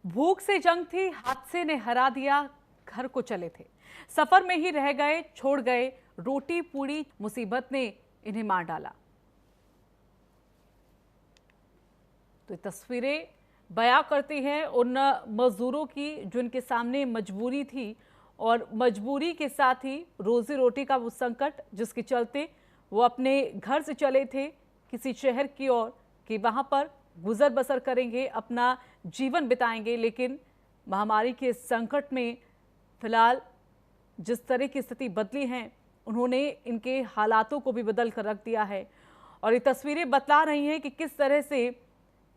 भूख से जंग थी, हादसे ने हरा दिया, घर को चले थे, सफर में ही रह गए, छोड़ गए रोटी पूरी, मुसीबत ने इन्हें मार डाला। तो ये तस्वीरें बयां करती हैं उन मजदूरों की जिनके सामने मजबूरी थी और मजबूरी के साथ ही रोजी रोटी का वो संकट जिसके चलते वो अपने घर से चले थे किसी शहर की ओर कि वहां पर गुजर बसर करेंगे, अपना जीवन बिताएंगे। लेकिन महामारी के संकट में फिलहाल जिस तरह की स्थिति बदली है, उन्होंने इनके हालातों को भी बदल कर रख दिया है। और ये तस्वीरें बतला रही हैं कि किस तरह से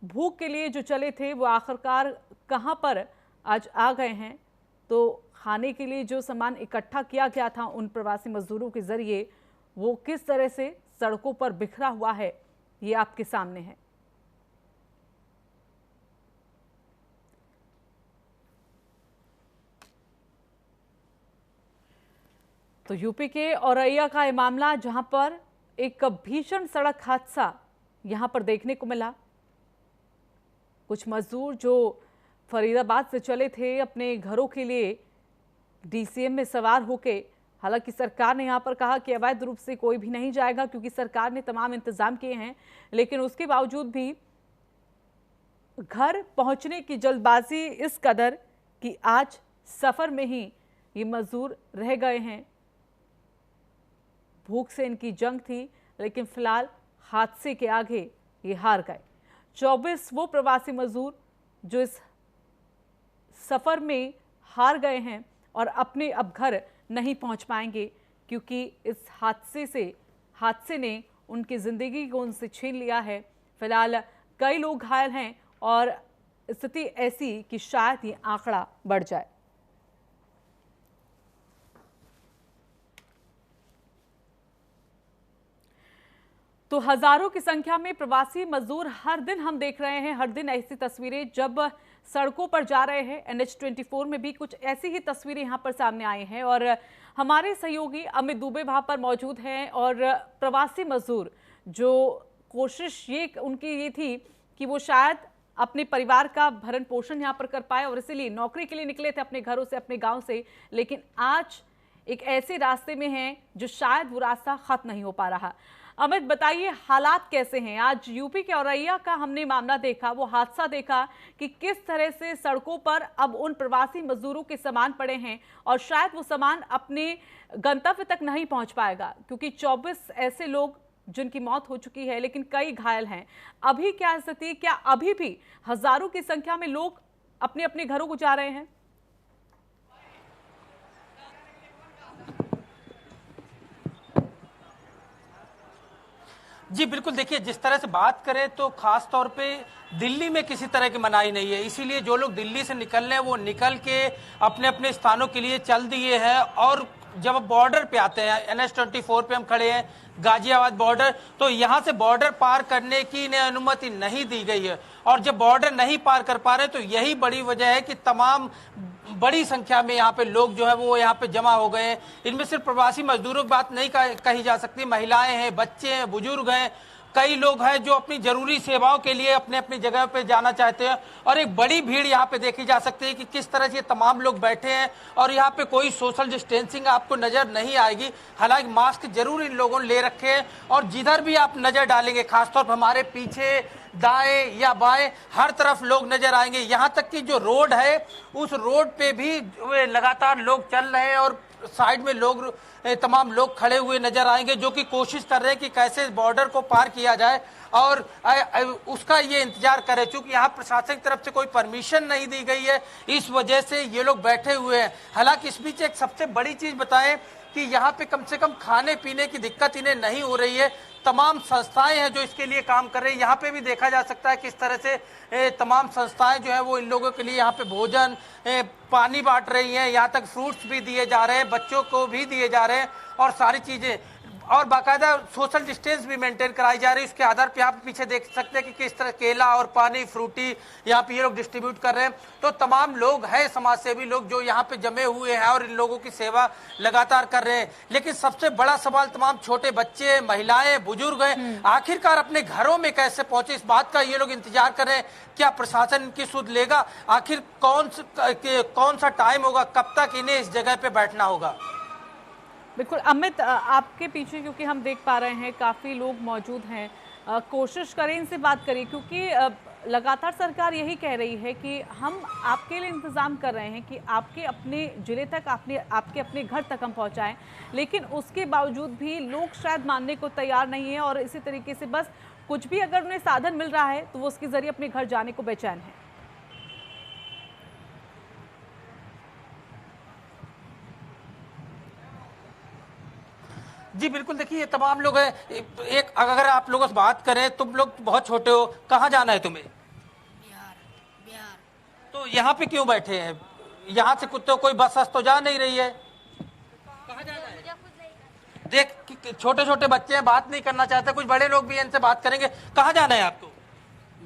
भूख के लिए जो चले थे वो आखिरकार कहां पर आज आ गए हैं। तो खाने के लिए जो सामान इकट्ठा किया गया था उन प्रवासी मजदूरों के जरिए, वो किस तरह से सड़कों पर बिखरा हुआ है, ये आपके सामने है। तो यूपी के औरैया का ये मामला, जहां पर एक भीषण सड़क हादसा यहां पर देखने को मिला। कुछ मजदूर जो फरीदाबाद से चले थे अपने घरों के लिए डीसीएम में सवार होके, हालांकि सरकार ने यहां पर कहा कि अवैध रूप से कोई भी नहीं जाएगा क्योंकि सरकार ने तमाम इंतजाम किए हैं, लेकिन उसके बावजूद भी घर पहुंचने की जल्दबाजी इस कदर कि आज सफर में ही ये मजदूर रह गए हैं। भूख से इनकी जंग थी, लेकिन फिलहाल हादसे के आगे ये हार गए। 24 वो प्रवासी मजदूर जो इस सफर में हार गए हैं और अपने अब घर नहीं पहुंच पाएंगे क्योंकि इस हादसे ने उनकी जिंदगी को उनसे छीन लिया है। फिलहाल कई लोग घायल हैं और स्थिति ऐसी कि शायद ये आंकड़ा बढ़ जाए। तो हजारों की संख्या में प्रवासी मजदूर हर दिन हम देख रहे हैं, हर दिन ऐसी तस्वीरें जब सड़कों पर जा रहे हैं। NH-24 में भी कुछ ऐसी ही तस्वीरें यहां पर सामने आई हैं और हमारे सहयोगी अमित दुबे वहां पर मौजूद हैं। और प्रवासी मजदूर जो कोशिश उनकी ये थी कि वो शायद अपने परिवार का भरण पोषण यहां पर कर पाए और इसीलिए नौकरी के लिए निकले थे अपने घरों से, अपने गाँव से, लेकिन आज एक ऐसे रास्ते में हैं जो शायद वो रास्ता खत्म नहीं हो पा रहा। अमित, बताइए हालात कैसे हैं? आज यूपी के औरैया का हमने मामला देखा, वो हादसा देखा कि किस तरह से सड़कों पर अब उन प्रवासी मजदूरों के सामान पड़े हैं और शायद वो सामान अपने गंतव्य तक नहीं पहुंच पाएगा क्योंकि 24 ऐसे लोग जिनकी मौत हो चुकी है, लेकिन कई घायल हैं। अभी क्या स्थिति, क्या अभी भी हजारों की संख्या में लोग अपने अपने घरों को जा रहे हैं? जी बिल्कुल, देखिए जिस तरह से बात करें तो खास तौर पे दिल्ली में किसी तरह की मनाही नहीं है, इसीलिए जो लोग दिल्ली से निकल रहे हैं वो निकल के अपने अपने स्थानों के लिए चल दिए हैं। और जब बॉर्डर पे आते हैं, NH-24 पे हम खड़े हैं, गाजियाबाद बॉर्डर, तो यहाँ से बॉर्डर पार करने की इन्हें अनुमति नहीं दी गई है। और जब बॉर्डर नहीं पार कर पा रहे तो यही बड़ी वजह है कि तमाम बड़ी संख्या में यहाँ पे लोग जो है वो यहाँ पे जमा हो गए हैं। इनमें सिर्फ प्रवासी मजदूरों की बात नहीं कही जा सकती, महिलाएं हैं, बच्चे हैं, बुजुर्ग हैं, कई लोग हैं जो अपनी जरूरी सेवाओं के लिए अपने अपनी जगह पे जाना चाहते हैं। और एक बड़ी भीड़ यहाँ पे देखी जा सकती है कि किस तरह से तमाम लोग बैठे हैं और यहाँ पे कोई सोशल डिस्टेंसिंग आपको नजर नहीं आएगी। हालांकि मास्क जरूर इन लोगों ने ले रखे हैं और जिधर भी आप नजर डालेंगे, खासतौर पर हमारे पीछे दाएं या बाएं हर तरफ लोग नजर आएंगे। यहाँ तक कि जो रोड है उस रोड पे भी लगातार लोग चल रहे हैं और साइड में लोग तमाम लोग खड़े हुए नजर आएंगे जो कि कोशिश कर रहे हैं कि कैसे बॉर्डर को पार किया जाए और उसका ये इंतजार करें। चूंकि यहाँ प्रशासन की तरफ से कोई परमिशन नहीं दी गई है, इस वजह से ये लोग बैठे हुए हैं। हालांकि इस बीच एक सबसे बड़ी चीज बताएं कि यहाँ पे कम से कम खाने पीने की दिक्कत इन्हें नहीं हो रही है। तमाम संस्थाएं हैं जो इसके लिए काम कर रही है। यहाँ पे भी देखा जा सकता है किस तरह से तमाम संस्थाएं जो है वो इन लोगों के लिए यहाँ पे भोजन, पानी बांट रही हैं, यहाँ तक फ्रूट्स भी दिए जा रहे हैं, बच्चों को भी दिए जा रहे हैं और सारी चीजें। और बाकायदा सोशल डिस्टेंस भी मेंटेन कराई जा रही है। इसके आधार पे आप पीछे देख सकते हैं कि किस तरह केला और पानी, फ्रूटी यहाँ पे ये लोग डिस्ट्रीब्यूट कर रहे हैं। तो तमाम लोग हैं, समाज सेवी लोग, जो यहाँ पे जमे हुए हैं और इन लोगों की सेवा लगातार कर रहे हैं। लेकिन सबसे बड़ा सवाल तमाम छोटे बच्चे, महिलाएं, बुजुर्ग हैं, आखिरकार अपने घरों में कैसे पहुंचे, इस बात का ये लोग इंतजार कर रहे हैं। क्या प्रशासन इनकी सुध लेगा? आखिर कौन सा टाइम होगा, कब तक इन्हें इस जगह पे बैठना होगा? बिल्कुल अमित, आपके पीछे क्योंकि हम देख पा रहे हैं काफ़ी लोग मौजूद हैं, कोशिश करें इनसे बात करिए, क्योंकि लगातार सरकार यही कह रही है कि हम आपके लिए इंतज़ाम कर रहे हैं कि आपके अपने ज़िले तक, आपके अपने घर तक हम पहुंचाएं, लेकिन उसके बावजूद भी लोग शायद मानने को तैयार नहीं है और इसी तरीके से बस कुछ भी अगर उन्हें साधन मिल रहा है तो वो उसके ज़रिए अपने घर जाने को बेचैन है। जी बिल्कुल, देखिए ये तमाम लोग हैं। एक अगर आप लोगों से बात करें, तुम लोग बहुत छोटे हो, कहाँ जाना है तुम्हें? बिहार। तो यहाँ पे क्यों बैठे हैं? यहाँ से कुछ तो कोई बस तो जा नहीं रही है। कहाँ जाना है? देख छोटे छोटे बच्चे हैं, बात नहीं करना चाहते, कुछ बड़े लोग भी हैं, इनसे बात करेंगे। कहाँ जाना है आपको?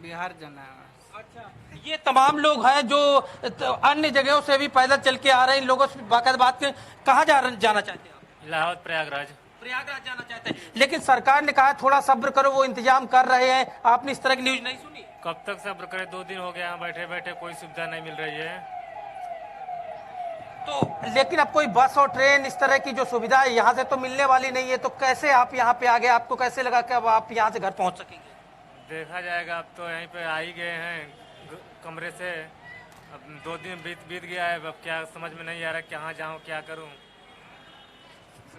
बिहार जाना है। अच्छा, ये तमाम लोग हैं जो अन्य जगहों से भी पैदल चल के आ रहे हैं। इन लोगों से बाकायदा बात करें, कहाँ जाना चाहते हैं आप? इलाहाबाद, प्रयागराज जाना चाहते हैं, लेकिन सरकार ने कहा थोड़ा सब्र करो, वो इंतजाम कर रहे हैं। आपने इस तरह की न्यूज नहीं सुनी? कब तक सब्र करे? 2 दिन हो गया यहाँ बैठे बैठे, कोई सुविधा नहीं मिल रही है। तो लेकिन अब कोई बस और ट्रेन इस तरह की जो सुविधा है यहाँ से तो मिलने वाली नहीं है, तो कैसे आप यहाँ पे आ गए? आपको कैसे लगा कि अब आप यहाँ से घर पहुँच सकेंगे? देखा जाएगा, अब तो यहीं पे आ ही गए हैं कमरे से। अब 2 दिन बीत गया है, अब क्या समझ में नहीं आ रहा कहाँ जाऊँ, क्या करूँ।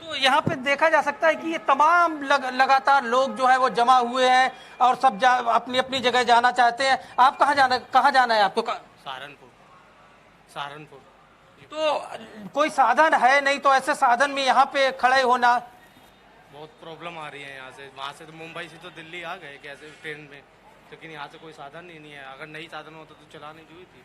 तो यहाँ पे देखा जा सकता है कि ये तमाम लगातार लोग जो है वो जमा हुए हैं और सब अपनी अपनी जगह जाना चाहते हैं। आप कहाँ जाना है आपको? सहारनपुर। तो कोई साधन है नहीं, तो ऐसे साधन में यहाँ पे खड़े होना बहुत प्रॉब्लम आ रही है यहाँ से। वहाँ से तो मुंबई से तो दिल्ली आ गए कैसे ट्रेन में, लेकिन यहाँ से कोई साधन ही नहीं है। अगर नहीं साधन होता तो चला नहीं जो थी।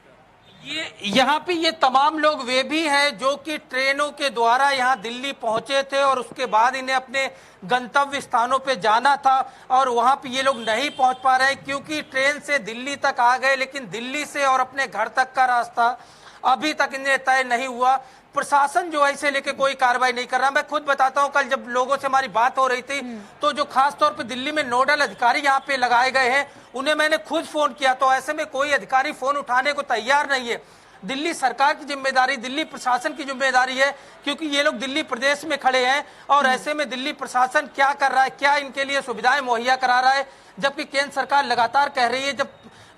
ये यहाँ पे ये तमाम लोग वे भी हैं जो कि ट्रेनों के द्वारा यहाँ दिल्ली पहुंचे थे और उसके बाद इन्हें अपने गंतव्य स्थानों पे जाना था और वहाँ पे ये लोग नहीं पहुंच पा रहे क्योंकि ट्रेन से दिल्ली तक आ गए, लेकिन दिल्ली से और अपने घर तक का रास्ता अभी तक इन्हें तय नहीं हुआ। प्रशासन जो है इसे लेके कोई कार्रवाई नहीं कर रहा। मैं खुद बताता हूं, कल जब लोगों से हमारी बात हो रही थी तो जो खास तौर पे दिल्ली में नोडल अधिकारी यहाँ पे लगाए गए हैं उन्हें मैंने खुद फोन किया, तो ऐसे में कोई अधिकारी फोन उठाने को तैयार नहीं है। दिल्ली सरकार की जिम्मेदारी, दिल्ली प्रशासन की जिम्मेदारी है, क्योंकि ये लोग दिल्ली प्रदेश में खड़े हैं और ऐसे में दिल्ली प्रशासन क्या कर रहा है, क्या इनके लिए सुविधाएं मुहैया करा रहा है, जबकि केंद्र सरकार लगातार कह रही है, जब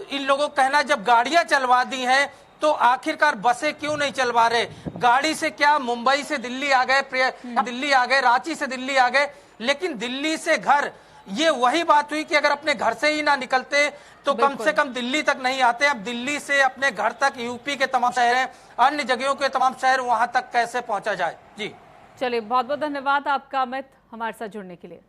इन लोगों को कहना जब गाड़ियां चलवा दी हैं तो आखिरकार बसें क्यों नहीं चलवा रहे? गाड़ी से क्या मुंबई से दिल्ली आ गए, रांची से दिल्ली आ गए, लेकिन दिल्ली से घर, ये वही बात हुई कि अगर अपने घर से ही ना निकलते तो कम से कम दिल्ली तक नहीं आते। अब दिल्ली से अपने घर तक यूपी के तमाम शहर हैं, अन्य जगहों के तमाम शहर, वहां तक कैसे पहुंचा जाए? जी चलिए, बहुत बहुत धन्यवाद आपका अमित, हमारे साथ जुड़ने के लिए।